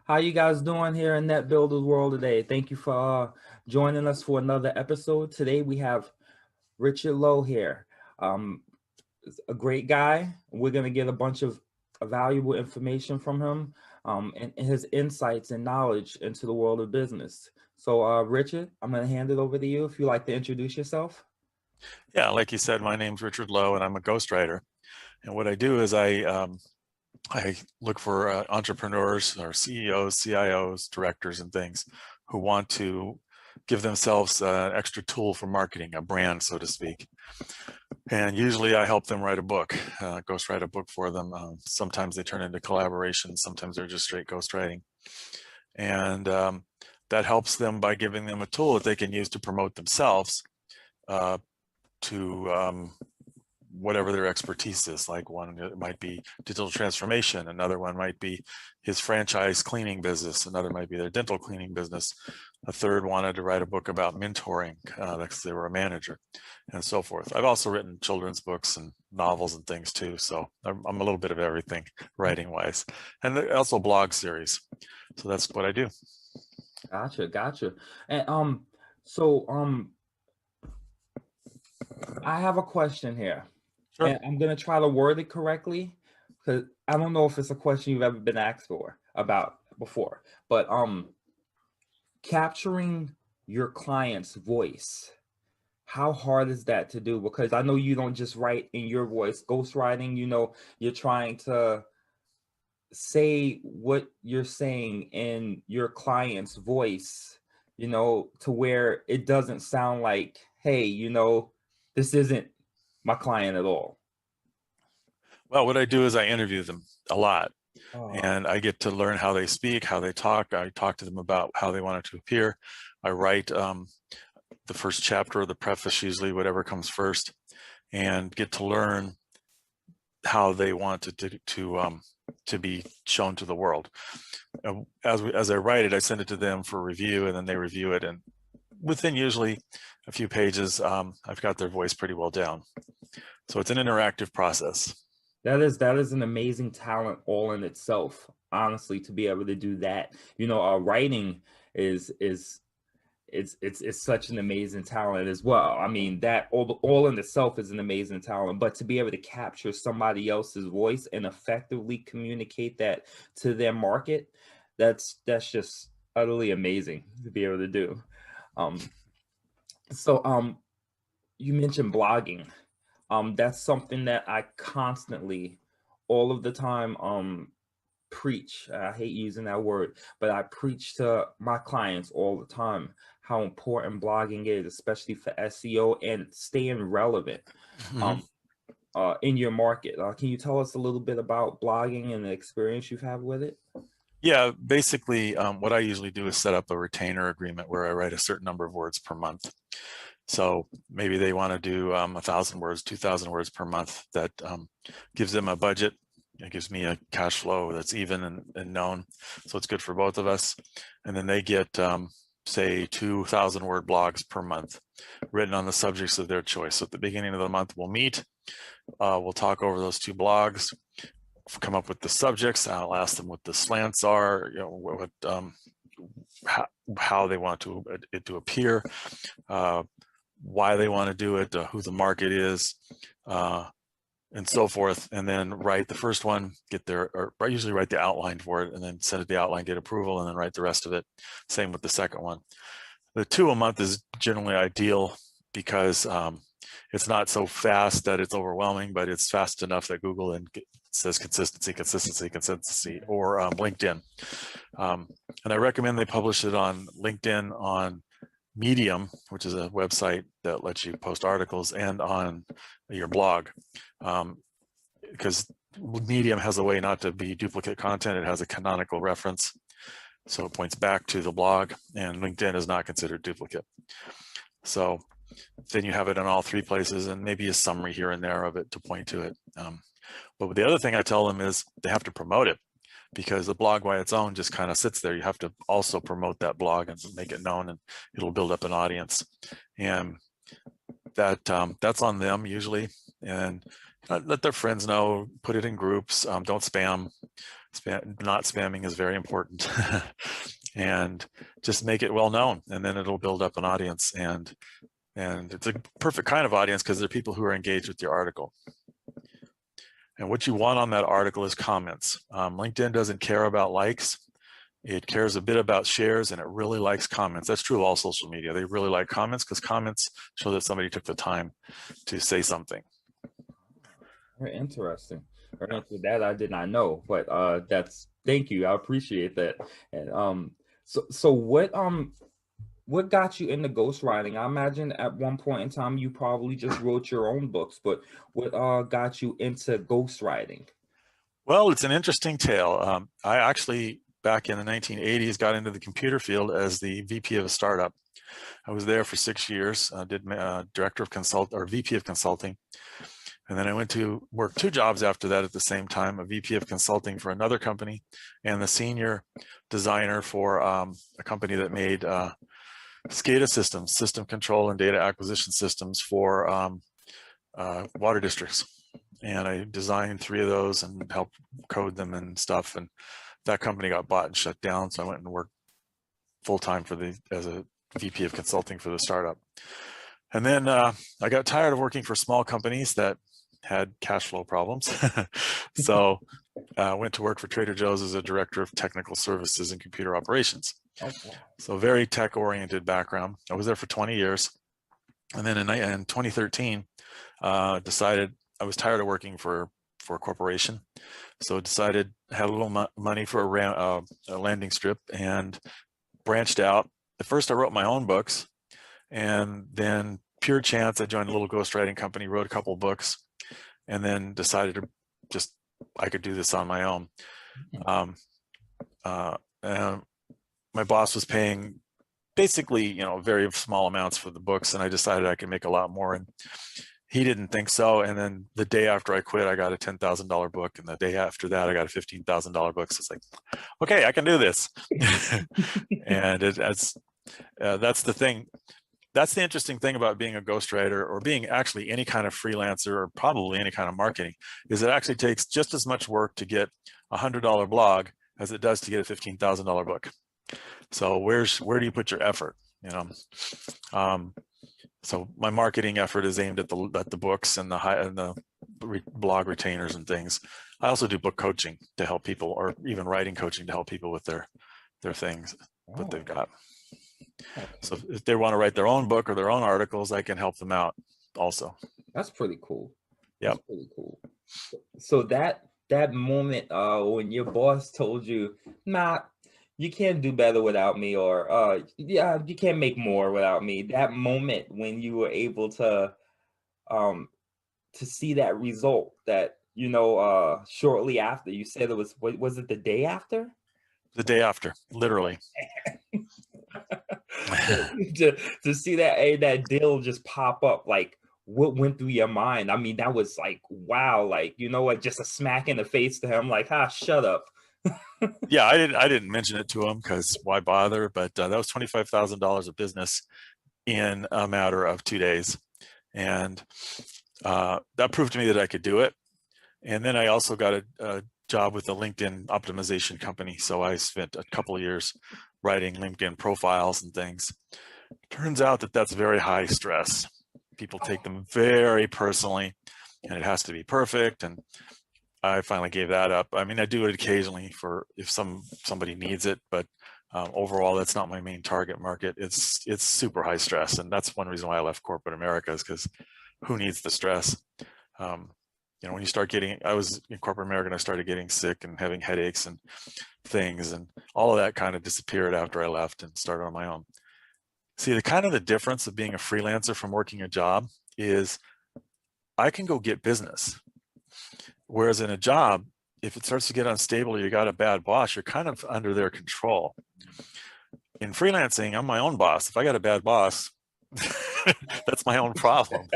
How you guys doing here in Net Builders World today? Thank you for joining us for another episode. Today we have Richard Lowe here. Um, a great guy. We're going to get a bunch of valuable information from him and his insights and knowledge into the world of business. So Richard, I'm going to hand it over to you if you'd like to introduce yourself. Yeah, like you said, my name's Richard Lowe, and I'm a ghostwriter. And what I do is I look for entrepreneurs or CEOs, CIOs, directors, and things who want to give themselves an extra tool for marketing, a brand, so to speak. And usually I help them write a book, ghostwrite a book for them. Sometimes they turn into collaborations, sometimes they're just straight ghostwriting. And that helps them by giving them a tool that they can use to promote themselves to whatever their expertise is. Like one, it might be digital transformation. Another one might be his franchise cleaning business. Another might be their dental cleaning business. A third wanted to write a book about mentoring because they were a manager, and so forth. I've also written children's books and novels and things too. So I'm a little bit of everything writing wise, and also blog series. So that's what I do. Gotcha. And so I have a question here. Sure. And I'm going to try to word it correctly because I don't know if it's a question you've ever been asked about before, but capturing your client's voice, how hard is that to do? Because I know you don't just write in your voice. Ghostwriting, you're trying to say what you're saying in your client's voice, to where it doesn't sound like, hey, this isn't my client at all. Well, what I do is I interview them a lot, Oh, and I get to learn how they speak, how they talk. I talk to them about how they want it to appear. I write the first chapter or the preface, usually whatever comes first, and get to learn how they want it to be shown to the world. As I write it, I send it to them for review, and then they review it. And within usually a few pages, I've got their voice pretty well down. So it's an interactive process. that is an amazing talent all in itself, honestly, to be able to do that. Writing is it's such an amazing talent as well. I mean, that all in itself is an amazing talent, but to be able to capture somebody else's voice and effectively communicate that to their market, that's just utterly amazing to be able to do. So you mentioned blogging. That's something that I constantly, all of the time, preach. I hate using that word, but I preach to my clients all the time how important blogging is, especially for SEO and staying relevant in your market. Can you tell us a little bit about blogging and the experience you've had with it? Yeah, basically what I usually do is set up a retainer agreement where I write a certain number of words per month. So maybe they want to do 1,000 words, 2,000 words per month. That gives them a budget. It gives me a cash flow that's even and known. So it's good for both of us. And then they get, say, 2,000 word blogs per month written on the subjects of their choice. So at the beginning of the month, we'll meet. We'll talk over those 2 blogs, come up with the subjects. I'll ask them what the slants are, how they want it to appear, why they want to do it, who the market is, and so forth. And then write the first one, I usually write the outline for it, and then send it the outline, get approval, and then write the rest of it. Same with the second one. The 2 a month is generally ideal because it's not so fast that it's overwhelming, but it's fast enough that Google says consistency, or LinkedIn. And I recommend they publish it on LinkedIn, on Medium, which is a website that lets you post articles, and on your blog, because Medium has a way not to be duplicate content. It has a canonical reference, so it points back to the blog, and LinkedIn is not considered duplicate. So then you have it in all 3 places, and maybe a summary here and there of it to point to it. But the other thing I tell them is they have to promote it, because the blog by its own just kind of sits there. You have to also promote that blog and make it known, and it'll build up an audience. And that's on them usually. And let their friends know, put it in groups, don't spam, not spamming is very important. And just make it well known, and then it'll build up an audience. And it's a perfect kind of audience because they're people who are engaged with your article. And what you want on that article is comments. LinkedIn doesn't care about likes. It cares a bit about shares, and it really likes comments. That's true of all social media. They really like comments because comments show that somebody took the time to say something. Very interesting. That I did not know, but thank you. I appreciate that. And so what got you into ghostwriting? I imagine at one point in time you probably just wrote your own books, but what got you into ghostwriting? Well, it's an interesting tale. I actually, back in the 1980s, got into the computer field as the VP of a startup. I was there for 6 years, did director of consult or VP of consulting. And then I went to work 2 jobs after that at the same time, a VP of consulting for another company and the senior designer for a company that made SCADA systems, system control and data acquisition systems for water districts. And I designed 3 of those and helped code them and stuff. And that company got bought and shut down. So I went and worked full-time as a VP of consulting for the startup. And then I got tired of working for small companies that had cash flow problems. So I went to work for Trader Joe's as a director of technical services and computer operations. Okay. So very tech-oriented background. I was there for 20 years. And then in 2013, decided I was tired of working for a corporation. So decided, had a little money for a landing strip and branched out. At first I wrote my own books, and then pure chance, I joined a little ghostwriting company, wrote a couple of books, and then decided to I could do this on my own. My boss was paying basically, very small amounts for the books, and I decided I could make a lot more, and he didn't think so. And then the day after I quit, I got a $10,000 book, and the day after that, I got a $15,000 book. So it's like, okay, I can do this. And that's the thing. That's the interesting thing about being a ghostwriter, or being actually any kind of freelancer, or probably any kind of marketing, is it actually takes just as much work to get a $100 blog as it does to get a $15,000 book. So where do you put your effort? So my marketing effort is aimed at the books and the blog retainers and things. I also do book coaching to help people, or even writing coaching to help people with their things that they've got. So if they want to write their own book or their own articles, I can help them out also. That's pretty cool. Yeah, that's pretty cool. So that moment when your boss told you, nah, you can't do better without me, or yeah, you can't make more without me. That moment when you were able to see that result, that shortly after, you said it was it the day after? The day after, literally. to see that deal just pop up, like, what went through your mind? I mean, that was like, wow, like, what, just a smack in the face to him, like, shut up. Yeah, I didn't mention it to him because why bother? But that was $25,000 of business in a matter of 2 days, and that proved to me that I could do it. And then I also got a job with a LinkedIn optimization company, so I spent a couple of years writing LinkedIn profiles and things. Turns out that that's very high stress. People take them very personally, and it has to be perfect. And I finally gave that up. I mean, I do it occasionally for if somebody needs it, but overall, that's not my main target market. It's super high stress, and that's one reason why I left corporate America, is because who needs the stress? When you start getting, I was in corporate America and I started getting sick and having headaches and things, and all of that kind of disappeared after I left and started on my own. See, the difference of being a freelancer from working a job is I can go get business. Whereas in a job, if it starts to get unstable or you got a bad boss, you're kind of under their control. In freelancing, I'm my own boss. If I got a bad boss, that's my own problem.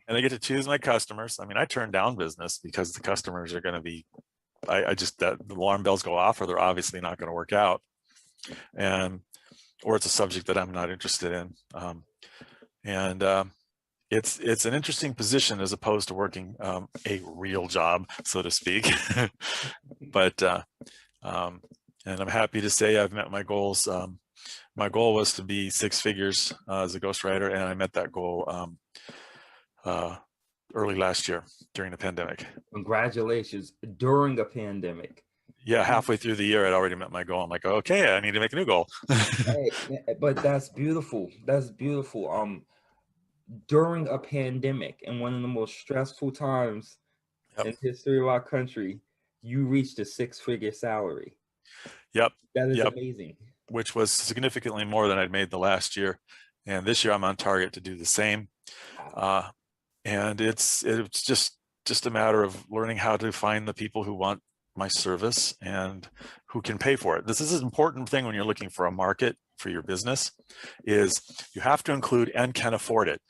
And I get to choose my customers. I mean, I turn down business because the customers are going to be, the alarm bells go off, or they're obviously not going to work out. Or it's a subject that I'm not interested in. it's an interesting position as opposed to working a real job, so to speak. But and I'm happy to say I've met my goals. My goal was to be 6 figures as a ghostwriter, and I met that goal early last year during the pandemic. Congratulations, during a pandemic. Yeah, halfway through the year, I'd already met my goal. I'm like, okay, I need to make a new goal. Hey, but that's beautiful. That's beautiful. During a pandemic and one of the most stressful times Yep. in the history of our country, you reached a 6-figure salary. Yep. That is Yep. amazing. Which was significantly more than I'd made the last year. And this year I'm on target to do the same. Wow. And it's just a matter of learning how to find the people who want my service and who can pay for it. This is an important thing when you're looking for a market for your business, is you have to include "and can afford it"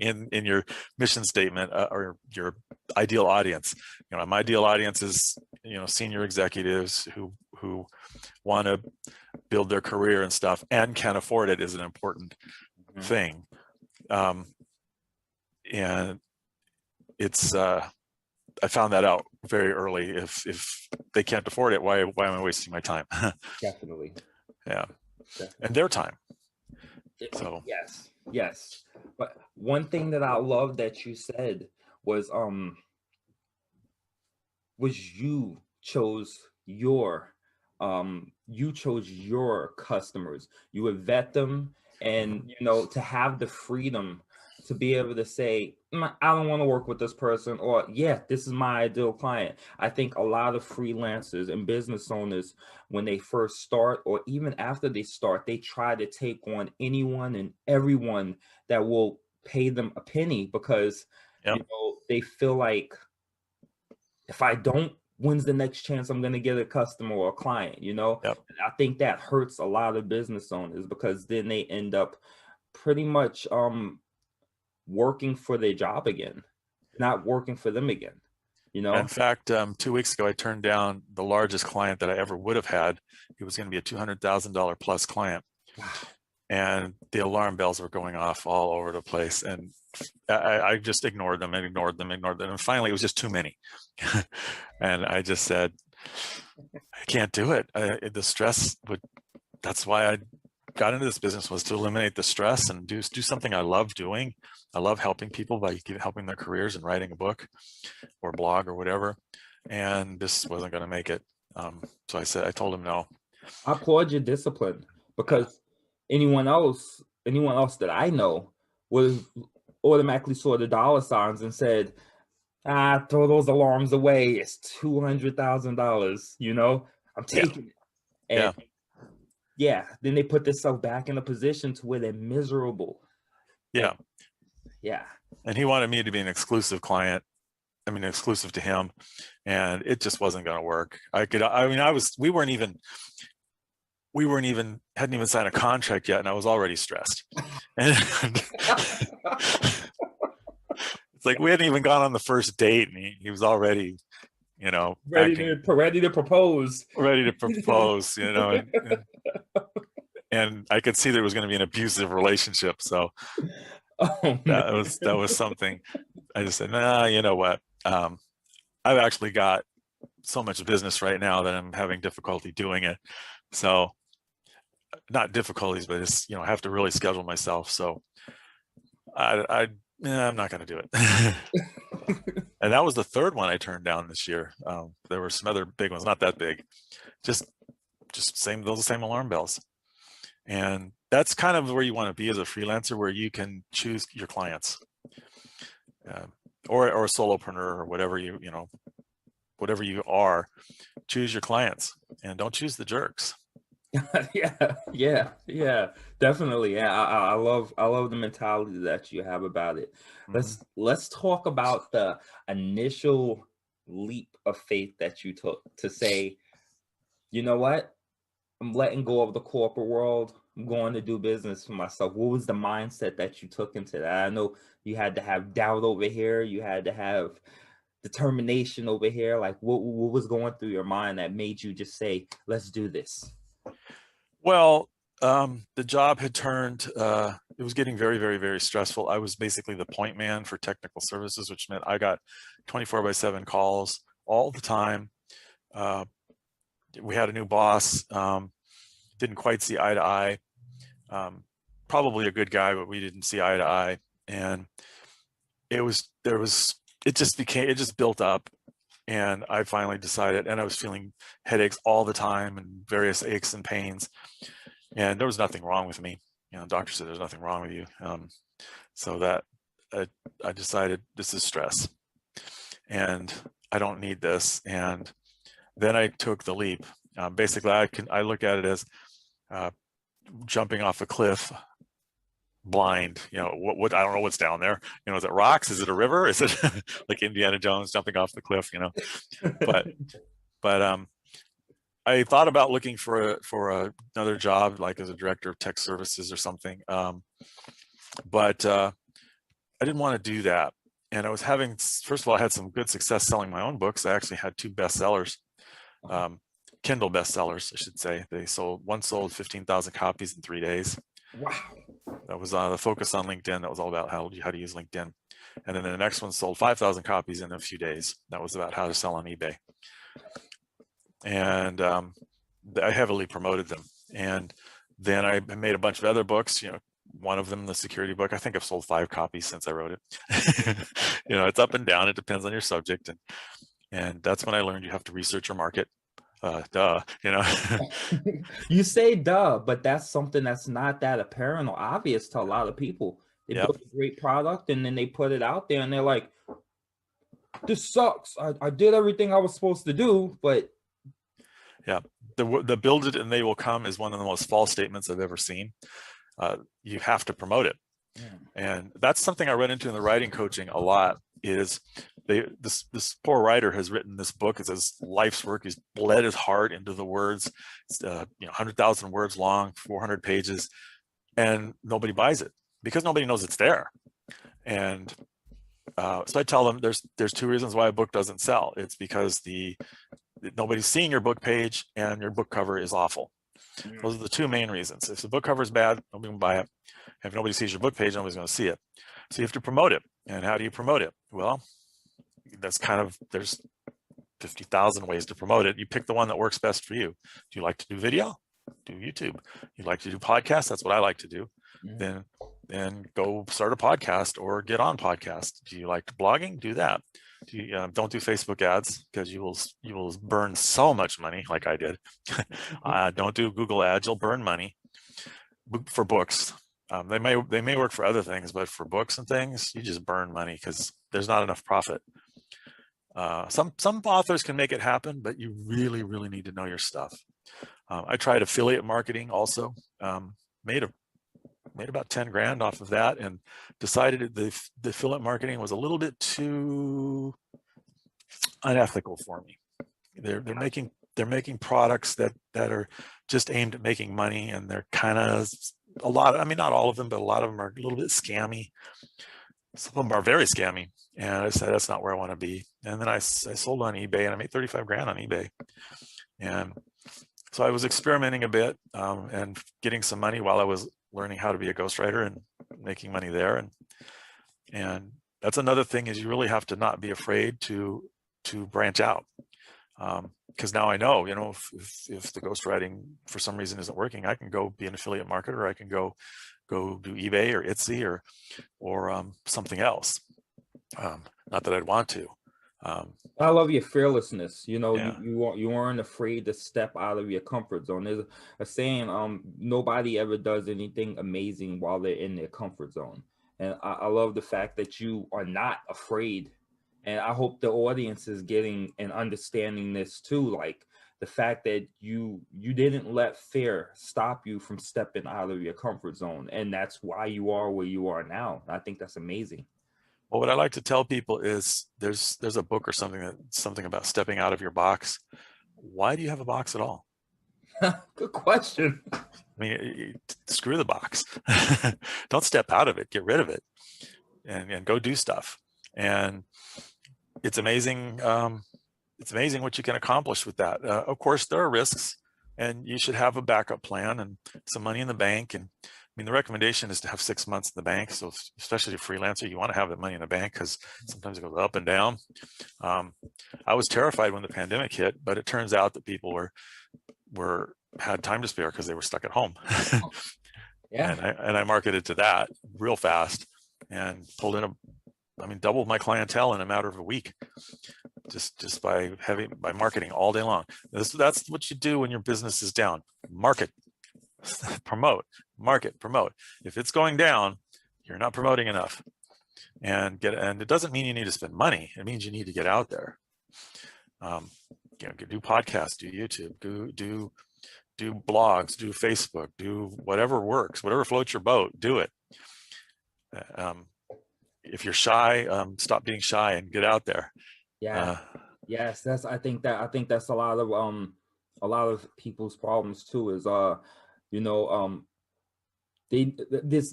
in your mission statement or your ideal audience. You know, my ideal audience is, you know, senior executives who want to build their career and stuff, and can afford it is an important thing. And it's I found that out very early. If they can't afford it, why am I wasting my time? Definitely. Yeah. Definitely. And their time. So yes. But one thing that I love that you said was you chose your customers. You would vet them, and you know, to have the freedom to be able to say, I don't want to work with this person, or yeah, this is my ideal client. I think a lot of freelancers and business owners, when they first start or even after they start, they try to take on anyone and everyone that will pay them a penny, because yep. you know, they feel like, if I don't, when's the next chance I'm going to get a customer or a client, you know? Yep. I think that hurts a lot of business owners, because then they end up pretty much working for their job again, not working for them again, you know? In fact, 2 weeks ago, I turned down the largest client that I ever would have had. It was going to be a $200,000 plus client. Wow. And the alarm bells were going off all over the place. And I just ignored them and ignored them. And finally, it was just too many. And I just said, I can't do it. The stress that's why I got into this business, was to eliminate the stress and do something I love doing. I love helping people by helping their careers and writing a book or blog or whatever. And this wasn't going to make it. So I told him no. I applaud your discipline, because anyone else that I know would have automatically saw the dollar signs and said, throw those alarms away. It's $200,000, you know, I'm taking it. And then they put themselves back in a position to where they're miserable. Yeah. Yeah. And he wanted me to be an exclusive client. I mean, exclusive to him, and it just wasn't going to work. We weren't even hadn't even signed a contract yet, and I was already stressed. And it's like we hadn't even gone on the first date, and he was already, you know, ready to propose. Ready to propose, you know, and I could see there was going to be an abusive relationship. So that was something. I just said, nah, you know what? I've actually got so much business right now that I'm having difficulty doing it. So not difficulties, but it's, you know, I have to really schedule myself. So I'm not going to do it. And that was the third one I turned down this year. There were some other big ones, not that big, just those same alarm bells. And that's kind of where you want to be as a freelancer, where you can choose your clients, or a solopreneur, or whatever whatever you are. Choose your clients and don't choose the jerks. yeah, definitely. Yeah, I love the mentality that you have about it. Let's talk about the initial leap of faith that you took to say, you know what, I'm letting go of the corporate world. I'm going to do business for myself. What was the mindset that you took into that? I know you had to have doubt over here. You had to have determination over here. Like, what was going through your mind that made you just say, let's do this? Well, The job had turned, it was getting very, very, very stressful. I was basically the point man for technical services, which meant I got 24/7 calls all the time. We had a new boss, didn't quite see eye to eye. Probably a good guy, but we didn't see eye to eye. And it just built up. And I finally decided, and I was feeling headaches all the time and various aches and pains. And there was nothing wrong with me. You know, the doctor said there's nothing wrong with you. So that I decided this is stress and I don't need this. And then I took the leap. Basically, I look at it as jumping off a cliff blind. You know, what I don't know what's down there. You know, is it rocks? Is it a river? Is it like Indiana Jones jumping off the cliff? You know, but I thought about looking for another job, like as a director of tech services or something. But I didn't want to do that. And I was having, first of all, I had some good success selling my own books. I actually had 2 bestsellers, Kindle bestsellers, I should say. One sold 15,000 copies in 3 days. Wow. That was the focus on LinkedIn. That was all about how to use LinkedIn. And then the next one sold 5,000 copies in a few days. That was about how to sell on eBay. And I heavily promoted them. And then I made a bunch of other books, you know, one of them, the security book, I think I've sold 5 copies since I wrote it. You know, it's up and down. It depends on your subject. And that's when I learned you have to research your market. Duh, you know. You say duh, but that's something that's not that apparent or obvious to a lot of people. They Yep. build a great product and then they put it out there and they're like, this sucks. I did everything I was supposed to do, but yeah, the build it and they will come is one of the most false statements I've ever seen. You have to promote it. Yeah. And that's something I run into in the writing coaching a lot is this poor writer has written this book. It's his life's work. He's bled his heart into the words. It's 100,000 words long, 400 pages, and nobody buys it because nobody knows it's there. And so I tell them there's 2 reasons why a book doesn't sell. It's because nobody's seeing your book page and your book cover is awful. Those are the 2 main reasons. If the book cover is bad, nobody will buy it. If nobody sees your book page, nobody's going to see it. So you have to promote it. And how do you promote it? Well, there's 50,000 ways to promote it. You pick the one that works best for you. Do you like to do video? Do YouTube. You like to do podcasts? That's what I like to do. Yeah. Then go start a podcast or get on podcast. Do you like blogging? Do that. Don't do Facebook ads because you will burn so much money like I did. Don't do Google ads. You'll burn money. For books, they may work for other things, but for books and things, you just burn money because there's not enough profit. Some authors can make it happen, but you really, really need to know your stuff. I tried affiliate marketing also, made about 10 grand off of that and decided the affiliate marketing was a little bit too unethical for me. They're making products that are just aimed at making money, and they're kind of I mean, not all of them, but a lot of them are a little bit scammy. Some of them are very scammy. And I said, that's not where I want to be. And then I sold on eBay and I made 35 grand on eBay. And so I was experimenting a bit and getting some money while I was learning how to be a ghostwriter and making money there. And that's another thing is you really have to not be afraid to branch out. Because now I know, if the ghostwriting for some reason isn't working, I can go be an affiliate marketer. I can go do eBay or Etsy or something else. Not that I'd want to. I love your fearlessness. Yeah. You weren't afraid to step out of your comfort zone. There's a saying, nobody ever does anything amazing while they're in their comfort zone. And I love the fact that you are not afraid. And I hope the audience is getting and understanding this too. Like the fact that you didn't let fear stop you from stepping out of your comfort zone. And that's why you are where you are now. I think that's amazing. Well, what I like to tell people is there's a book or something about stepping out of your box. Why do you have a box at all? Good question. I mean, screw the box. Don't step out of it. Get rid of it and go do stuff. And it's amazing. It's amazing what you can accomplish with that. Of course, there are risks. and you should have a backup plan and some money in the bank. And I mean, the recommendation is to have 6 months in the bank. So especially a freelancer, you want to have that money in the bank because sometimes it goes up and down. I was terrified when the pandemic hit, but it turns out that people had time to spare because they were stuck at home. Yeah. And I marketed to that real fast and pulled in doubled my clientele in a matter of a week, just by marketing all day long. That's what you do when your business is down. Market, promote, market, promote. If it's going down, you're not promoting enough. And it doesn't mean you need to spend money. It means you need to get out there. Do podcasts, do YouTube, do blogs, do Facebook, do whatever works, whatever floats your boat, do it. If you're shy, stop being shy and get out there. Yeah. Yes, I think that's a lot of people's problems too, is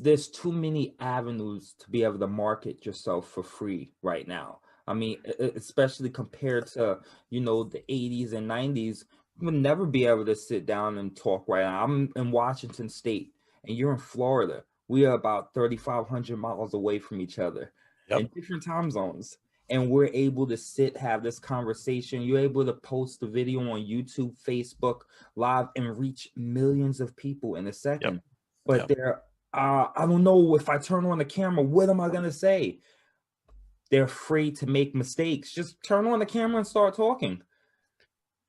there's too many avenues to be able to market yourself for free right now. I mean, especially compared to, the 80s and 90s, you would never be able to sit down and talk right now. I'm in Washington State and you're in Florida. We are about 3,500 miles away from each other in different time zones. And we're able to have this conversation. You're able to post the video on YouTube, Facebook Live, and reach millions of people in a second. But I don't know, if I turn on the camera, what am I going to say? They're afraid to make mistakes. Just turn on the camera and start talking.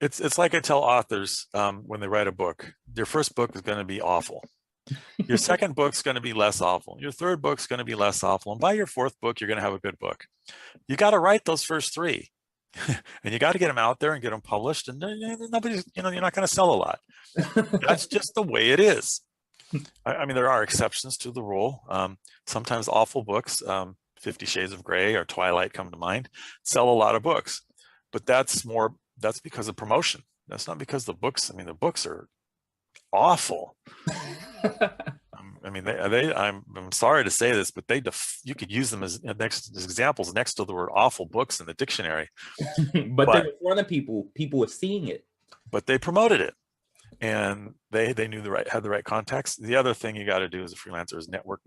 It's like I tell authors when they write a book, your first book is going to be awful. Your second book's going to be less awful. Your third book's going to be less awful. And by your fourth book, you're going to have a good book. You got to write those first three. And you got to get them out there and get them published. And nobody's, you're not going to sell a lot. That's just the way it is. I mean, there are exceptions to the rule. Sometimes awful books, 50 Shades of Grey or Twilight come to mind, sell a lot of books. But that's because of promotion. That's not because the books are awful. I mean, I'm sorry to say this, but you could use them as examples next to the word awful books in the dictionary. but they're in front of people are seeing it. But they promoted it, and they had the right contacts. The other thing you got to do as a freelancer is network.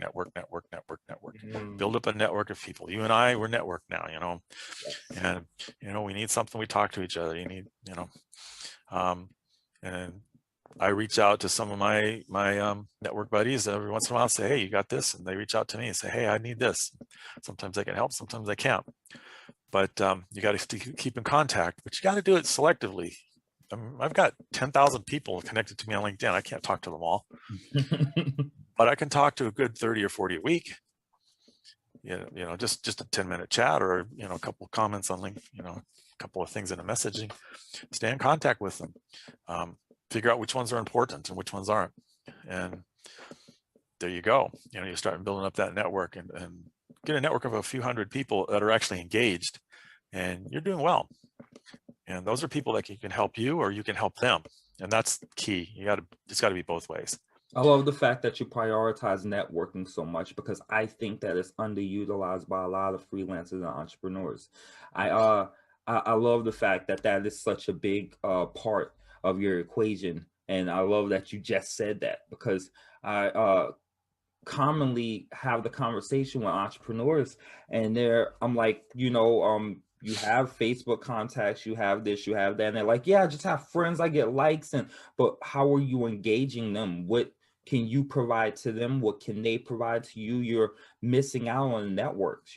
Build up a network of people. You and I, we're networked now, and we need something. We talk to each other. And I reach out to some of my network buddies every once in a while and say, hey, you got this? And they reach out to me and say, hey, I need this. Sometimes I can help, sometimes I can't. But you got to keep in contact, but you got to do it selectively. I've got 10,000 people connected to me on LinkedIn. I can't talk to them all, but I can talk to a good 30 or 40 a week. Just a 10-minute chat or, a couple of comments on LinkedIn, a couple of things in a messaging. Stay in contact with them. Figure out which ones are important and which ones aren't. And there you go. You start building up that network and get a network of a few hundred people that are actually engaged, and you're doing well. And those are people that can help you, or you can help them. And that's key. It's got to be both ways. I love the fact that you prioritize networking so much, because I think that it's underutilized by a lot of freelancers and entrepreneurs. I love the fact that is such a big part of your equation. And I love that you just said that, because I commonly have the conversation with entrepreneurs, and I'm like, you have Facebook contacts, you have this, you have that, and they're like, yeah, I just have friends, I get likes, but how are you engaging them? What can you provide to them? What can they provide to you? You're missing out on networks,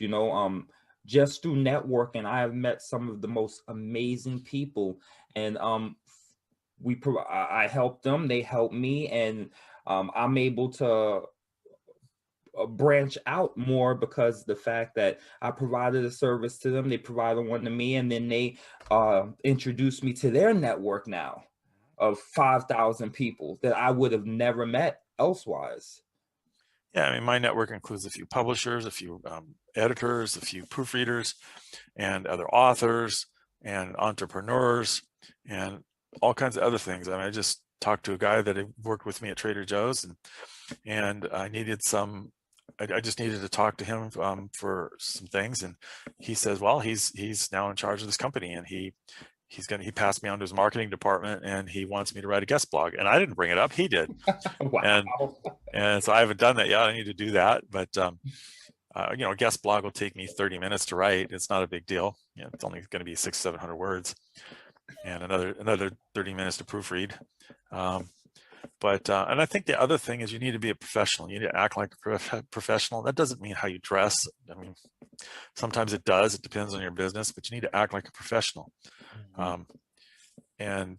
just through networking. I have met some of the most amazing people, and I help them, they help me, and I'm able to branch out more, because the fact that I provided a service to them, they provided one to me, and then they introduced me to their network now of 5,000 people that I would have never met elsewise. Yeah, I mean, my network includes a few publishers, a few editors, a few proofreaders, and other authors and entrepreneurs and all kinds of other things. I mean, I just talked to a guy that worked with me at Trader Joe's, and I just needed to talk to him for some things, and he says, well, he's now in charge of this company, and he he passed me on to his marketing department, and he wants me to write a guest blog. And I didn't bring it up, he did. Wow. And so I haven't done that yet. I need to do that. But you know, a guest blog will take me 30 minutes to write. It's not a big deal. You know, it's only going to be 600-700 words, and another 30 minutes to proofread. And I think the other thing is you need to be a professional. You need to act like a professional. That doesn't mean how you dress. I mean, sometimes it does. It depends on your business, but you need to act like a professional. And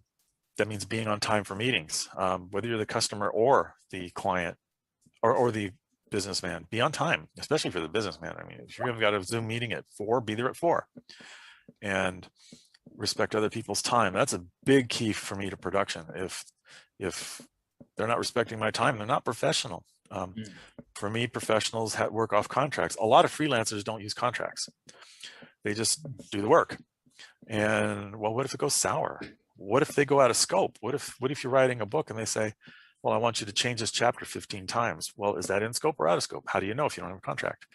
that means being on time for meetings, whether you're the customer or the client or the businessman. Be on time, especially for the businessman. I mean, if you've got a Zoom meeting at 4, be there at 4, and respect other people's time. That's a big key for me to production. If they're not respecting my time, they're not professional. For me, professionals work off contracts. A lot of freelancers don't use contracts. They just do the work. And well, what if it goes sour? What if they go out of scope? What if you're writing a book and they say, well, I want you to change this chapter 15 times. Well, is that in scope or out of scope? How do you know if you don't have a contract?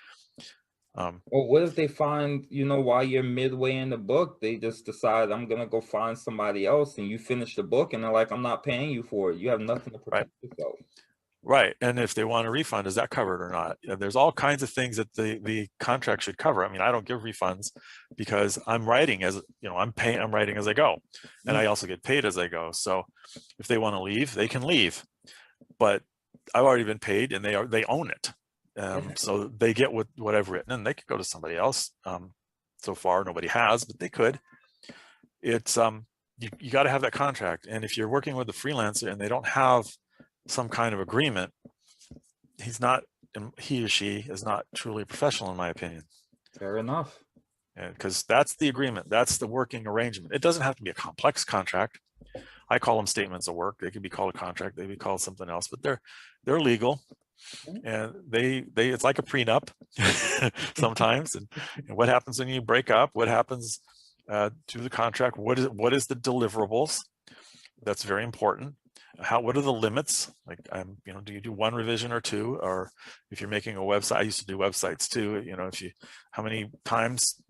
Well, what if they find, you know, while you're midway in the book, they just decide, I'm going to go find somebody else, and you finish the book and they're like, I'm not paying you for it. You have nothing to protect yourself. Right. And if they want a refund, is that covered or not? You know, there's all kinds of things that the contract should cover. I mean, I don't give refunds because I'm writing I'm writing as I go, and I also get paid as I go. So if they want to leave, they can leave, but I've already been paid and they own it. So they get what I've written, and they could go to somebody else. So far, nobody has, but they could. It's you got to have that contract. And if you're working with a freelancer and they don't have some kind of agreement, he or she is not truly professional, in my opinion. Fair enough. Because that's the agreement, that's the working arrangement. It doesn't have to be a complex contract. I call them statements of work. They could be called a contract, they could be called something else, but they're legal, and it's like a prenup sometimes. And what happens when you break up? What happens to the contract? What is the deliverables? That's very important. What are the limits? Like, you know, do you do 1 revision or 2? Or if you're making a website, I used to do websites too. You know, how many times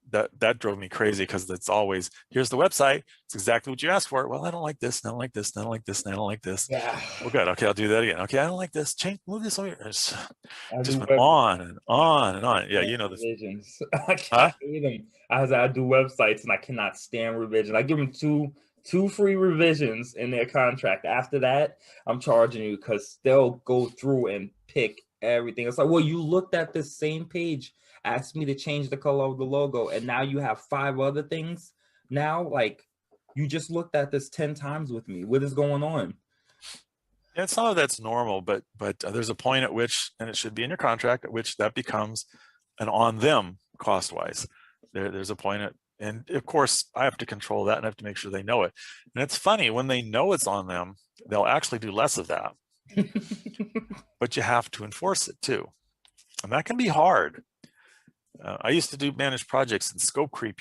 that drove me crazy, because it's always, here's the website, it's exactly what you asked for. Well, I don't like this, and I don't like this, and I don't like this, and I don't like this. Yeah. Well, good. Okay, I'll do that again. Okay, I don't like this. Move this over. Just went on and on and on. Yeah, you know the revisions. I hate them. I do websites and I cannot stand revision. I give them two free revisions in their contract. After that, I'm charging you, because they'll go through and pick everything. It's like, well, you looked at this same page, asked me to change the color of the logo, and now you have 5 other things. Now, like, you just looked at this 10 times with me. What is going on? Yeah, some of that's normal, but there's a point at which, and it should be in your contract, at which that becomes an on them cost-wise. There's a point and of course I have to control that, and I have to make sure they know it. And it's funny, when they know it's on them, they'll actually do less of that. But you have to enforce it too, and that can be hard. I used to do managed projects, and scope creep,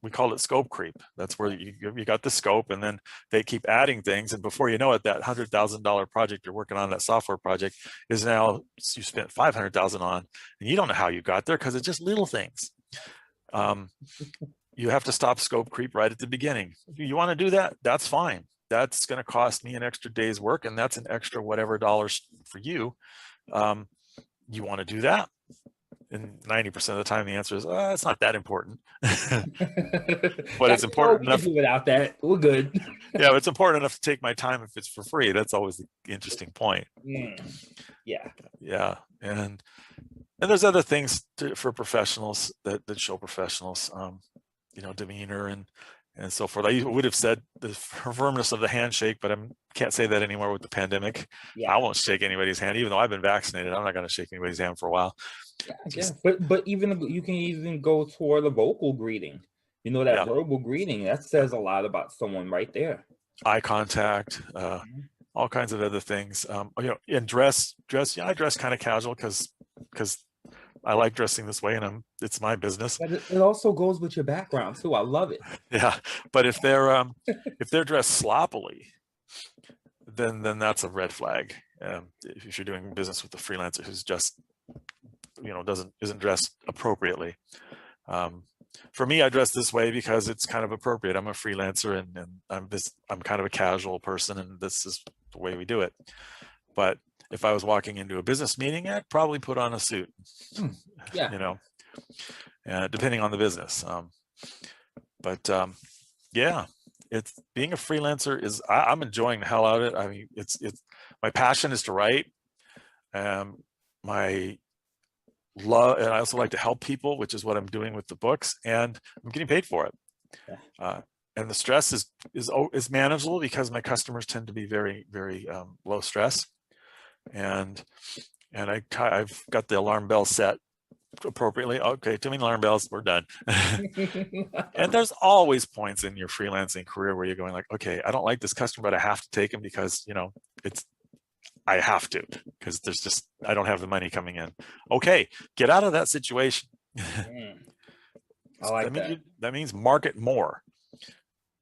we called it scope creep. That's where you got the scope, and then they keep adding things, and before you know it, that $100,000 project you're working on, that software project, is now you spent $500,000 on, and you don't know how you got there, because it's just little things. You have to stop scope creep right at the beginning. If you want to do that, that's fine. That's going to cost me an extra day's work, and that's an extra whatever dollars for you. You want to do that? And 90% of the time, the answer is, it's not that important. But it's important enough. Without that, we're good. Yeah, it's important enough to take my time if it's for free. That's always the interesting point. Yeah. And there's other things for professionals that show professionals, you know, demeanor and so forth. I would have said the firmness of the handshake, but I can't say that anymore with the pandemic. I won't shake anybody's hand, even though I've been vaccinated. I'm not going to shake anybody's hand for a while. But even you can even go toward the vocal greeting. You know, that verbal greeting, that says a lot about someone right there. Eye contact, all kinds of other things. You know, and dress. Yeah, I dress kind of casual because I like dressing this way, and it's my business. But it also goes with your background too. I love it. Yeah, but if they're dressed sloppily, then that's a red flag. If you're doing business with a freelancer who's just, you know, isn't dressed appropriately, For me, I dress this way because it's kind of appropriate. I'm a freelancer, and I'm kind of a casual person, and this is the way we do it. But if I was walking into a business meeting, I'd probably put on a suit. Yeah. You know, depending on the business. Yeah, it's being a freelancer is I'm enjoying the hell out of it. I mean, it's my passion is to write. My love, and I also like to help people, which is what I'm doing with the books, and I'm getting paid for it. And the stress is manageable because my customers tend to be very, very low stress, and I've got the alarm bell set appropriately. Okay, too many alarm bells, we're done. And there's always points in your freelancing career where you're going like, okay, I don't like this customer, but I have to take him because, you know, I have to, because there's just, I don't have the money coming in. Okay, get out of that situation. I like that. That means market more.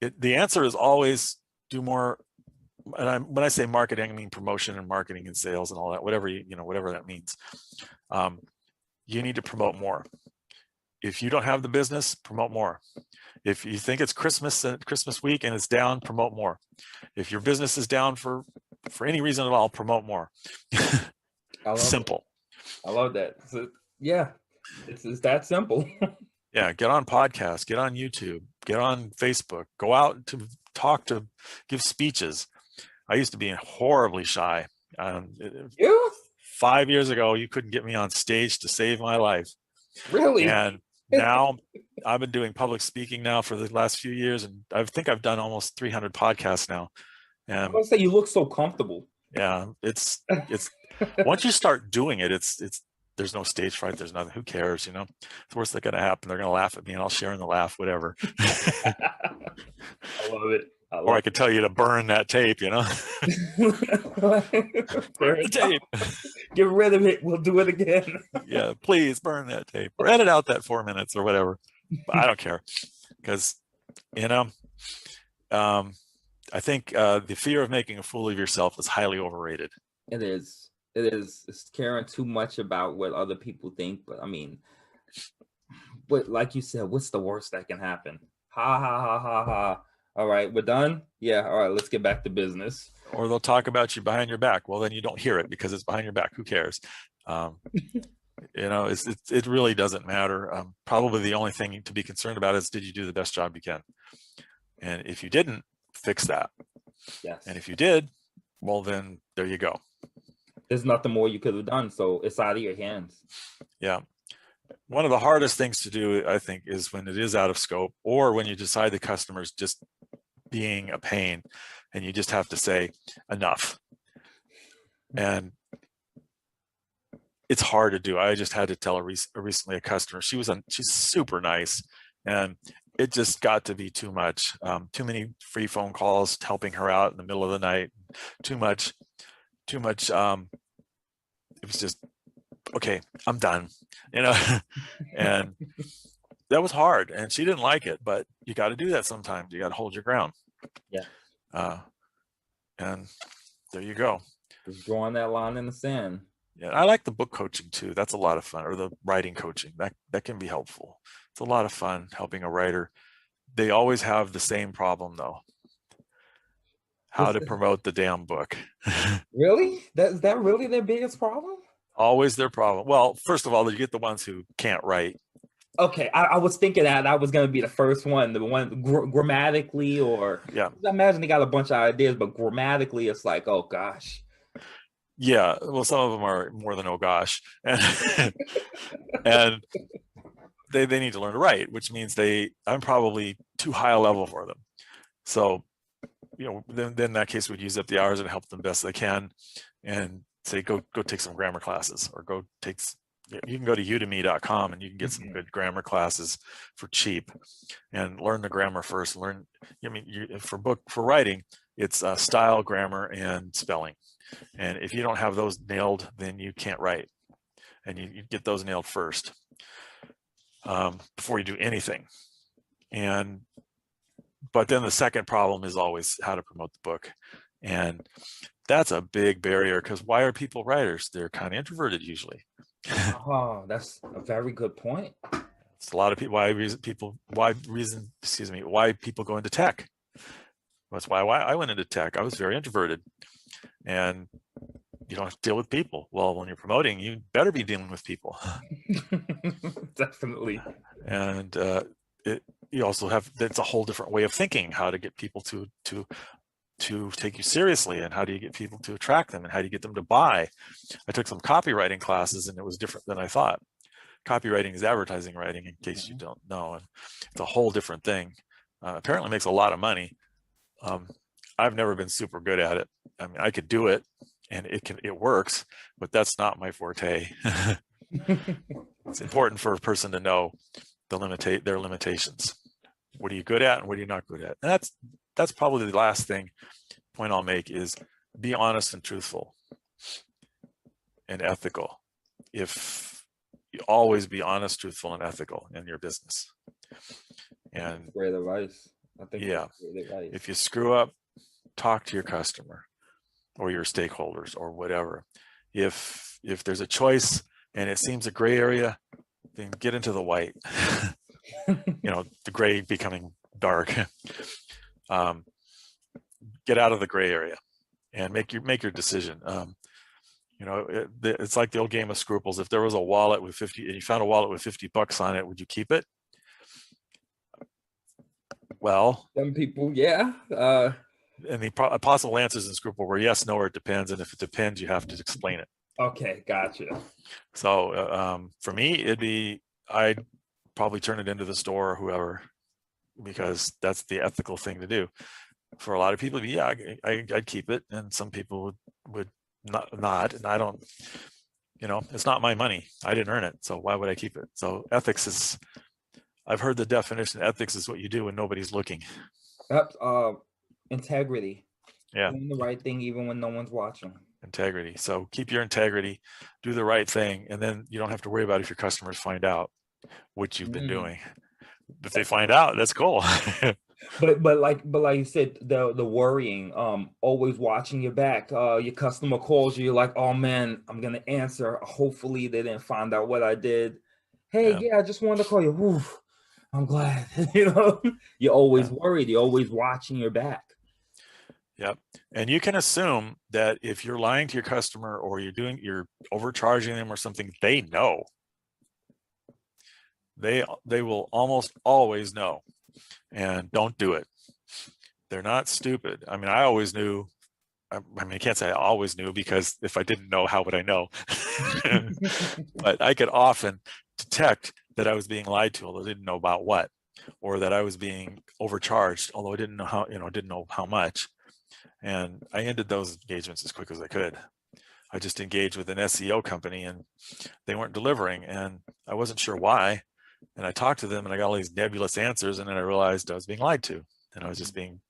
The answer is always do more. And when I say marketing, I mean promotion and marketing and sales and all that, whatever whatever that means. You need to promote more. If you don't have the business, promote more. If you think it's Christmas week and it's down, promote more. If your business is down for any reason at all, promote more. Simple. I love that. So, yeah, it's that simple. Yeah, get on podcasts, get on YouTube, get on Facebook, go out to give speeches. I used to be horribly shy. You? 5 years ago, you couldn't get me on stage to save my life. Really? And now I've been doing public speaking now for the last few years, and I think I've done almost 300 podcasts now. And I was say you look so comfortable. Yeah, it's once you start doing it, there's no stage fright. There's nothing. Who cares? You know, the worst that's going to happen, they're going to laugh at me, and I'll share in the laugh, whatever. I love it. Or I could tell you to burn that tape, you know. Burn the tape. Get rid of it. We'll do it again. Yeah, please burn that tape or edit out that 4 minutes or whatever. But I don't care, because I think the fear of making a fool of yourself is highly overrated. It is. It's caring too much about what other people think. But I mean, but like you said, what's the worst that can happen? Ha ha ha ha ha. All right, we're done. Yeah. All right, let's get back to business. Or they'll talk about you behind your back. Well, then you don't hear it because it's behind your back. Who cares? It really doesn't matter. Probably the only thing to be concerned about is, did you do the best job you can? And if you didn't, fix that. Yes. And if you did, well, then there you go. There's nothing more you could have done, so it's out of your hands. Yeah. One of the hardest things to do, I think, is when it is out of scope, or when you decide the customer's just being a pain and you just have to say enough. And it's hard to do. I just had to tell recently a customer, she's super nice, and it just got to be too much. Too many free phone calls helping her out in the middle of the night. Too much. It was just, okay, I'm done, and that was hard, and she didn't like it, but you got to do that sometimes. You got to hold your ground. Yeah. And there you go. Just drawing that line in the sand. Yeah, I like the book coaching too. That's a lot of fun, or the writing coaching. That can be helpful. It's a lot of fun helping a writer. They always have the same problem though. How to promote the damn book. Really? Is that really their biggest problem? Always their problem. Well, first of all, you get the ones who can't write. Okay, I was thinking that was going to be the first one, the one grammatically, or yeah. I imagine they got a bunch of ideas, but grammatically, it's like, oh gosh. Yeah, well, some of them are more than oh gosh, and and they need to learn to write, which means I'm probably too high a level for them. So, then in that case, we'd use up the hours and help them best they can, and say go take some grammar classes, or you can go to udemy.com and you can get some good grammar classes for cheap, and learn the grammar first. For writing, it's style, grammar, and spelling. And if you don't have those nailed, then you can't write. And you get those nailed first before you do anything. But then the second problem is always how to promote the book. And that's a big barrier, because why are people writers? They're kind of introverted usually. Oh, that's a very good point. It's a lot of people, why people go into tech. That's why I went into tech. I was very introverted, and you don't have to deal with people. Well, when you're promoting, you better be dealing with people. Definitely. And you also have, that's a whole different way of thinking, how to get people to take you seriously, and how do you get people to attract them, and how do you get them to buy. I took some copywriting classes, and it was different than I thought. Copywriting is advertising writing, in case you don't know, and it's a whole different thing. Apparently makes a lot of money. I've never been super good at it. I mean, I could do it, and it works, but that's not my forte. It's important for a person to know their limitations. What are you good at, and what are you not good at? And that's probably the last point I'll make is be honest and truthful and ethical. If you always be honest, truthful, and ethical in your business. And great advice. I think yeah, great advice. If you screw up, talk to your customer or your stakeholders or whatever. If there's a choice and it seems a gray area, then get into the white. The gray becoming dark. Get out of the gray area and make your decision. It's like the old game of scruples. If there was a wallet with 50, and you found a wallet with $50 on it, would you keep it? Well, some people, yeah. And the possible answers in scruple were yes, no, or it depends. And if it depends, you have to explain it. Okay, gotcha. So for me, I'd probably turn it into the store or whoever, because that's the ethical thing to do. For a lot of people, yeah, I'd keep it, and some people would not. And I don't, it's not my money. I didn't earn it, so why would I keep it? So ethics is, I've heard the definition. Ethics is what you do when nobody's looking. That's integrity. Yeah, doing the right thing even when no one's watching. Integrity. So keep your integrity, do the right thing, and then you don't have to worry about if your customers find out what you've been doing. If they find out, that's cool. But like you said, the worrying, always watching your back. Your customer calls you, you're like, oh man, I'm gonna answer. Hopefully they didn't find out what I did. Hey, yeah, I just wanted to call you. Oof, I'm glad. You're always worried. You're always watching your back. Yep. And you can assume that if you're lying to your customer or you're overcharging them or something, they know. They will almost always know, and don't do it. They're not stupid. I mean, I always knew. I mean, I can't say I always knew, because if I didn't know, how would I know? But I could often detect that I was being lied to, although I didn't know about what, or that I was being overcharged, although I didn't know how much. And I ended those engagements as quick as I could. I just engaged with an SEO company, and they weren't delivering, and I wasn't sure why. And I talked to them, and I got all these nebulous answers, and then I realized I was being lied to, and I was just being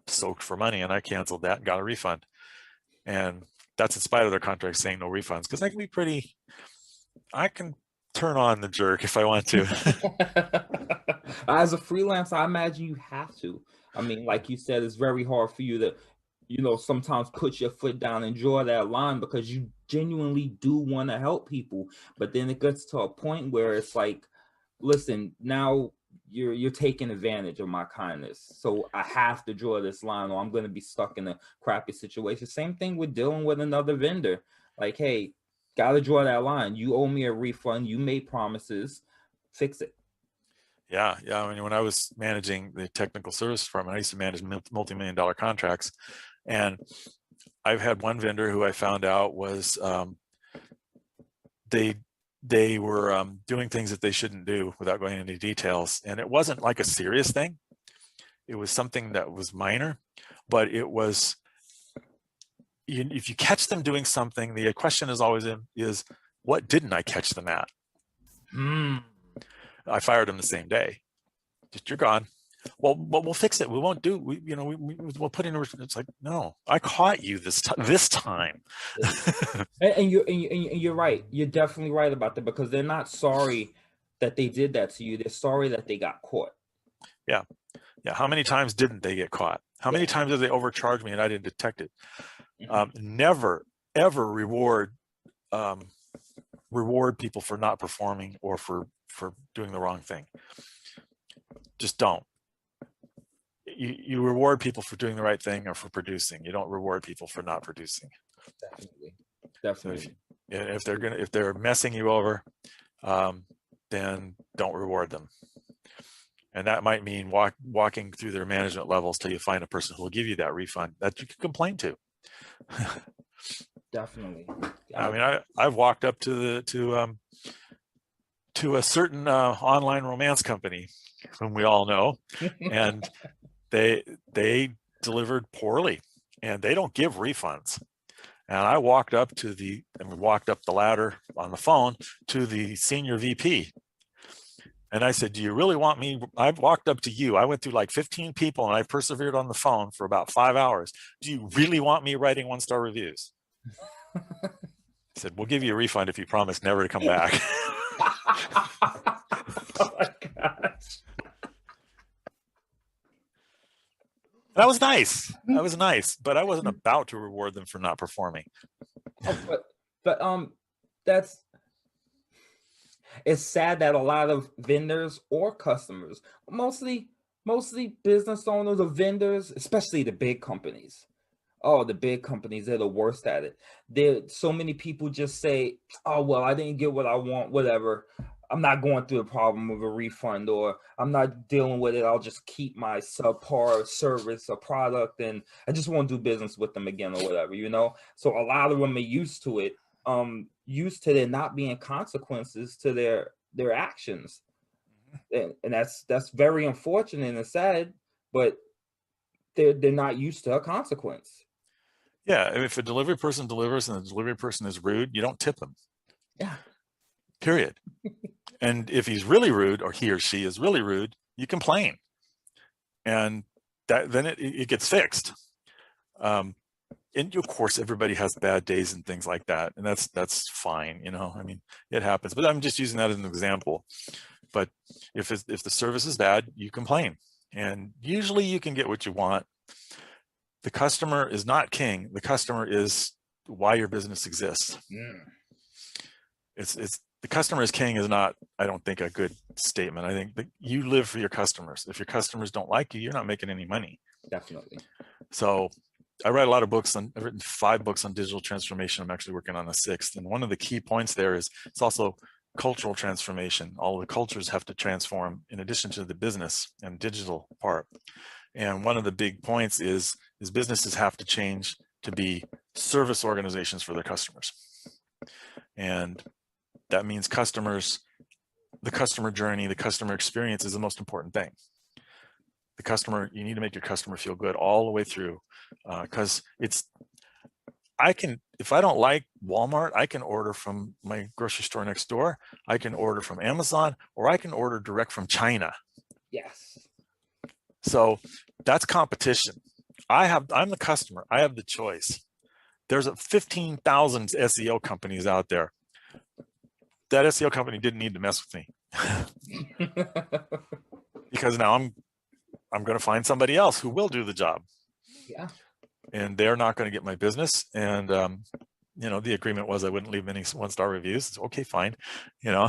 soaked for money, and I canceled that and got a refund. And that's in spite of their contract saying no refunds, because I can turn on the jerk if I want to. As a freelancer, I imagine you have to. I mean, like you said, it's very hard for you to, sometimes put your foot down and draw that line, because you genuinely do want to help people. But then it gets to a point where it's like, listen, now you're taking advantage of my kindness, so I have to draw this line, or I'm going to be stuck in a crappy situation. Same thing with dealing with another vendor. Like, hey, gotta draw that line. You owe me a refund. You made promises. Fix it. Yeah. I mean, when I was managing the technical service department, I used to manage multi-million-dollar contracts, and I've had one vendor who I found out was they were doing things that they shouldn't do, without going into details. And it wasn't like a serious thing. It was something that was minor, but it was, if you catch them doing something, the question is always what didn't I catch them at? I fired them the same day. Just, you're gone. Well, we'll fix it. We won't do. We'll put in. It's like, no, I caught you this time. and you're right. You're definitely right about that, because they're not sorry that they did that to you. They're sorry that they got caught. Yeah. How many times didn't they get caught? How many times did they overcharge me and I didn't detect it? Never ever reward people for not performing, or for for doing the wrong thing. Just don't. You reward people for doing the right thing or for producing. You don't reward people for not producing. Definitely. Definitely. So if they're messing you over, then don't reward them. And that might mean walking through their management levels till you find a person who will give you that refund that you can complain to. Definitely. I mean, I've walked up to a certain online romance company whom we all know, and they delivered poorly, and they don't give refunds. And I walked up the ladder on the phone to the senior VP. And I said, do you really want me? I walked up to you. I went through like 15 people and I persevered on the phone for about 5 hours. Do you really want me writing 1-star reviews? I said, we'll give you a refund if you promise never to come back. Oh my gosh. That was nice. That was nice, but I wasn't about to reward them for not performing. Oh, but it's sad that a lot of vendors or customers, mostly business owners or vendors, especially the big companies. Oh, the big companies, they're the worst at it. So many people just say, oh, well, I didn't get what I want, whatever. I'm not going through the problem of a refund, or I'm not dealing with it. I'll just keep my subpar service or product, and I just won't do business with them again or whatever, you know? So a lot of them are used to it, used to there not being consequences to their actions. And that's very unfortunate and sad, but they're not used to a consequence. Yeah, if a delivery person delivers and the delivery person is rude, you don't tip them. Yeah. Period. And if he's really rude, or he or she is really rude, you complain, and then it gets fixed. And of course, everybody has bad days and things like that, and that's fine. You know, I mean, it happens. But I'm just using that as an example. But if the service is bad, you complain, and usually you can get what you want. The customer is not king. The customer is why your business exists. It's the customer is king is not, I don't think, a good statement. I think that you live for your customers. If your customers don't like you, you're not making any money. Definitely. So I write a lot of books I've written 5 books on digital transformation. I'm actually working on a 6th. And one of the key points there is it's also cultural transformation. All the cultures have to transform in addition to the business and digital part. And one of the big points is businesses have to change to be service organizations for their customers. And that means the customer journey, the customer experience is the most important thing. The customer, you need to make your customer feel good all the way through, because if I don't like Walmart, I can order from my grocery store next door, I can order from Amazon, or I can order direct from China. Yes. So that's competition. I'm the customer. I have the choice. There's 15,000 SEO companies out there. That SEO company didn't need to mess with me because now I'm going to find somebody else who will do the job. Yeah. And they're not going to get my business. And, you know, the agreement was I wouldn't leave any 1-star reviews. It's okay, fine. You know,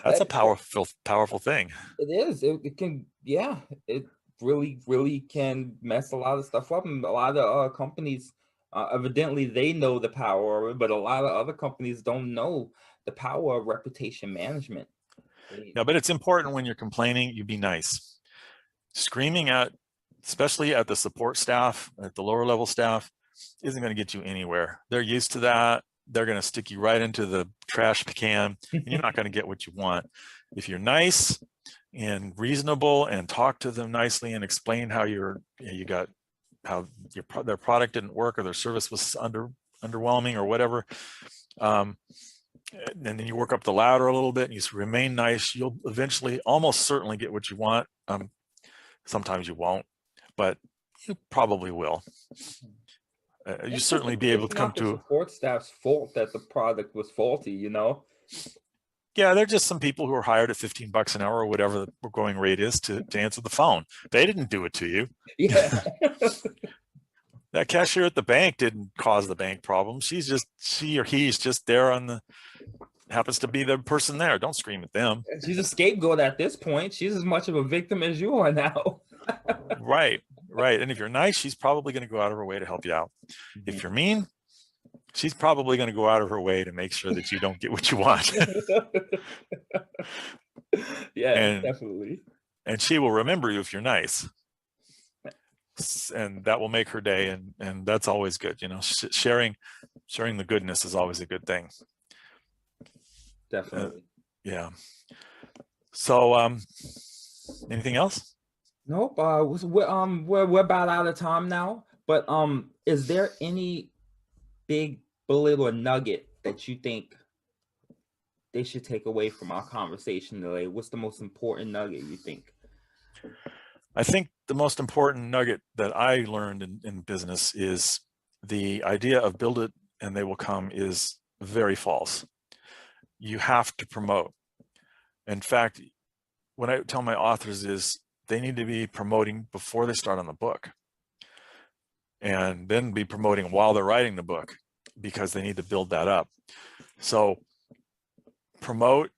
that's a powerful thing. It is. It can, yeah, it really can mess a lot of stuff up. And a lot of companies, evidently they know the power of it, but a lot of other companies don't know the power of reputation management. Yeah, but it's important when you're complaining, you be nice. Screaming especially at the support staff, at the lower level staff, isn't going to get you anywhere. They're used to that. They're going to stick you right into the trash can, and you're not going to get what you want. If you're nice and reasonable and talk to them nicely and explain how their product didn't work or their service was underwhelming or whatever, and then you work up the ladder a little bit and you remain nice, you'll eventually almost certainly get what you want. Sometimes you won't, but you probably will. You certainly be able to come to support staff's fault that the product was faulty, you know? Yeah, they're just some people who are hired at $15 an hour or whatever the going rate is to answer the phone. They didn't do it to you. Yeah. That cashier at the bank didn't cause the bank problem. She or he's just there happens to be the person there. Don't scream at them. She's a scapegoat at this point. She's as much of a victim as you are now. Right. And if you're nice, she's probably going to go out of her way to help you out. If you're mean, she's probably going to go out of her way to make sure that you don't get what you want. Yeah, definitely. And she will remember you if you're nice. And that will make her day. And that's always good. You know, sharing the goodness is always a good thing. Definitely. Yeah. So, anything else? Nope. We're about out of time now. But is there any big bullet or nugget that you think they should take away from our conversation today? What's the most important nugget you think? I think the most important nugget that I learned in business is the idea of build it and they will come is very false. You have to promote. In fact, what I tell my authors is they need to be promoting before they start on the book, and then be promoting while they're writing the book, because they need to build that up. So promote,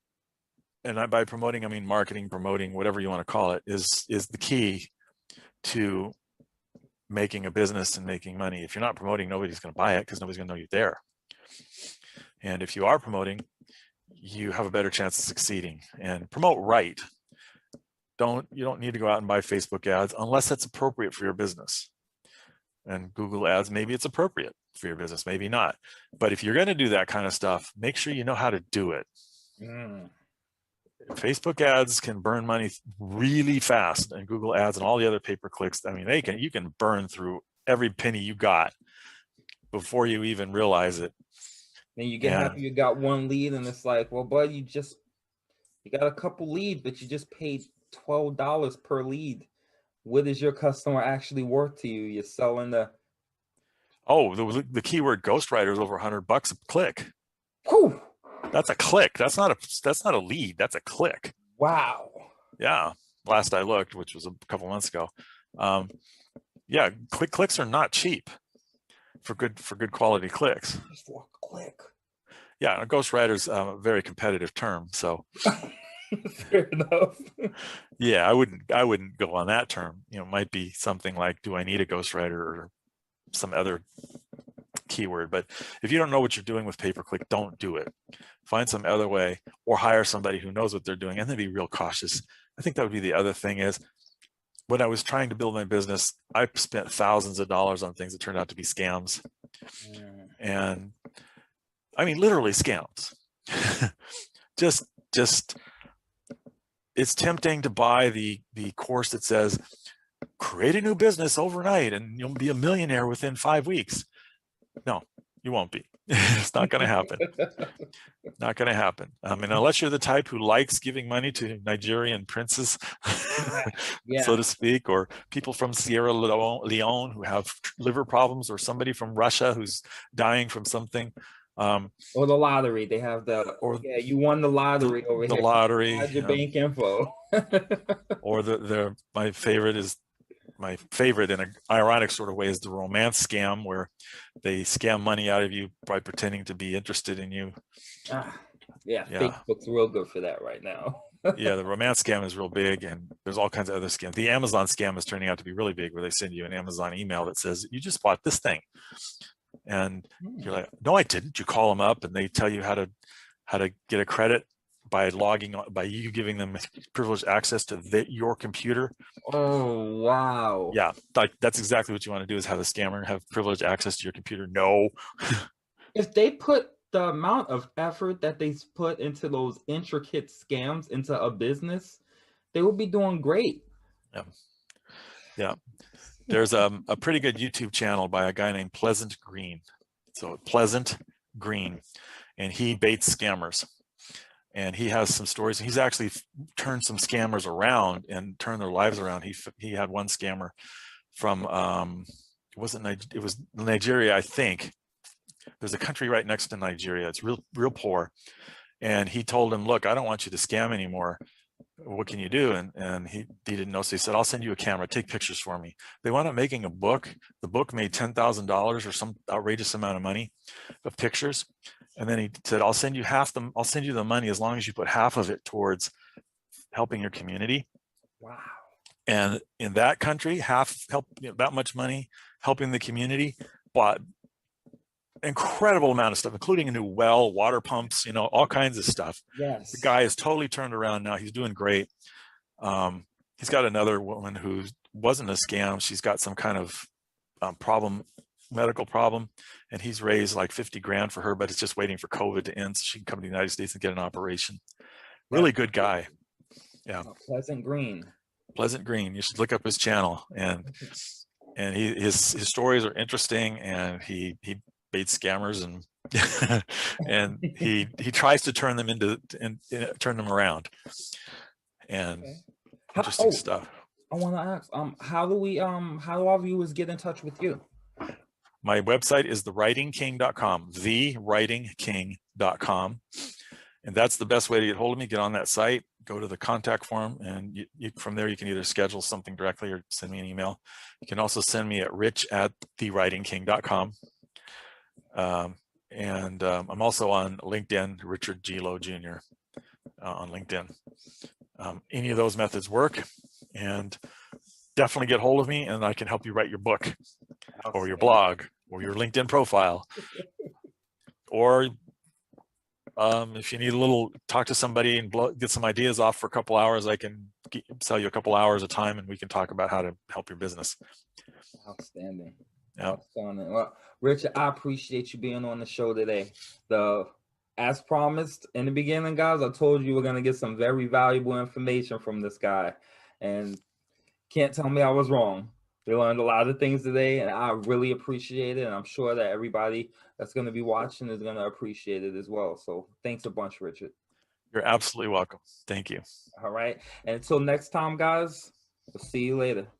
and by promoting I mean marketing, promoting, whatever you want to call it, is the key to making a business and making money. If you're not promoting, nobody's going to buy it, because nobody's going to know you're there. And if you are promoting, you have a better chance of succeeding. And promote right. You don't need to go out and buy Facebook ads unless that's appropriate for your business. And Google ads, maybe it's appropriate for your business, maybe not. But if you're going to do that kind of stuff, make sure you know how to do it. Facebook ads can burn money really fast, and Google ads and all the other pay-per-clicks, I mean, you can burn through every penny you got before you even realize it. Then you get happy you got one lead, and it's like, well, bud, you got a couple leads, but you just paid $12 per lead. What is your customer actually worth to you? You're selling the keyword ghostwriter is over $100 a click. Whew. That's a click. That's not a lead. That's a click. Wow. Yeah. Last I looked, which was a couple months ago. Yeah, clicks are not cheap for good quality clicks. Just for a click. Yeah, a ghostwriter's a very competitive term. So fair enough. Yeah, I wouldn't go on that term. You know, it might be something like, do I need a ghostwriter, or some other keyword. But if you don't know what you're doing with pay-per-click, don't do it. Find some other way, or hire somebody who knows what they're doing, and then be real cautious. I think that would be the other thing. Is when I was trying to build my business, I spent thousands of dollars on things that turned out to be scams. And I mean, literally scams. just it's tempting to buy the course that says create a new business overnight and you'll be a millionaire within 5 weeks. No, you won't be. It's not going to happen. Not going to happen. I mean, unless you're the type who likes giving money to Nigerian princes, so to speak, or people from Sierra Leone who have liver problems, or somebody from Russia who's dying from something. Or the lottery. They have you won the lottery over here. The lottery. Hide your bank info. Or my favorite in an ironic sort of way is the romance scam, where they scam money out of you by pretending to be interested in you. Yeah, Facebook's real good for that right now. Yeah, the romance scam is real big, and there's all kinds of other scams. The Amazon scam is turning out to be really big, where they send you an Amazon email that says, you just bought this thing. And you're like, no, I didn't. You call them up and they tell you how to get a credit by logging on, by you giving them privileged access to your computer. Oh, wow. Yeah, like that's exactly what you want to do, is have a scammer have privileged access to your computer. No. If they put the amount of effort that they put into those intricate scams into a business, they would be doing great. Yeah. There's a pretty good YouTube channel by a guy named Pleasant Green. So Pleasant Green, and he baits scammers. And he has some stories. He's actually turned some scammers around and turned their lives around. He had one scammer from it was Nigeria, I think. There's a country right next to Nigeria. It's real poor. And he told him, look, I don't want you to scam anymore. What can you do? And he didn't know. So he said, I'll send you a camera, take pictures for me. They wound up making a book. The book made $10,000 or some outrageous amount of money of pictures. And then he said, I'll send you the money as long as you put half of it towards helping your community. Wow. And in that country, that much money helping the community, bought incredible amount of stuff, including a new well, water pumps, all kinds of stuff. Yes. The guy is totally turned around now. He's doing great. He's got another woman who wasn't a scam. She's got some kind of medical problem, and he's raised like 50 grand for her, but it's just waiting for COVID to end so she can come to the United States and get an operation. Really good guy. Yeah. Pleasant Green. Pleasant Green. You should look up his channel, and his stories are interesting, and he baits scammers, and he tries to turn them around, and interesting stuff. I want to ask, how do our viewers get in touch with you? My website is thewritingking.com, thewritingking.com. And that's the best way to get hold of me. Get on that site, go to the contact form, and from there you can either schedule something directly or send me an email. You can also send me at rich@thewritingking.com. And I'm also on LinkedIn, Richard G. Lowe Jr. On LinkedIn. Any of those methods work, and definitely get hold of me, and I can help you write your book or your blog or your LinkedIn profile. Or if you need talk to somebody and get some ideas off for a couple hours, I can sell you a couple hours of time, and we can talk about how to help your business. Outstanding. Yeah. Outstanding. Well, Richard, I appreciate you being on the show today. As promised in the beginning, guys, I told you we're going to get some very valuable information from this guy, and can't tell me I was wrong. We learned a lot of things today, and I really appreciate it. And I'm sure that everybody that's going to be watching is going to appreciate it as well. So thanks a bunch, Richard. You're absolutely welcome. Thank you. All right. And until next time, guys, we'll see you later.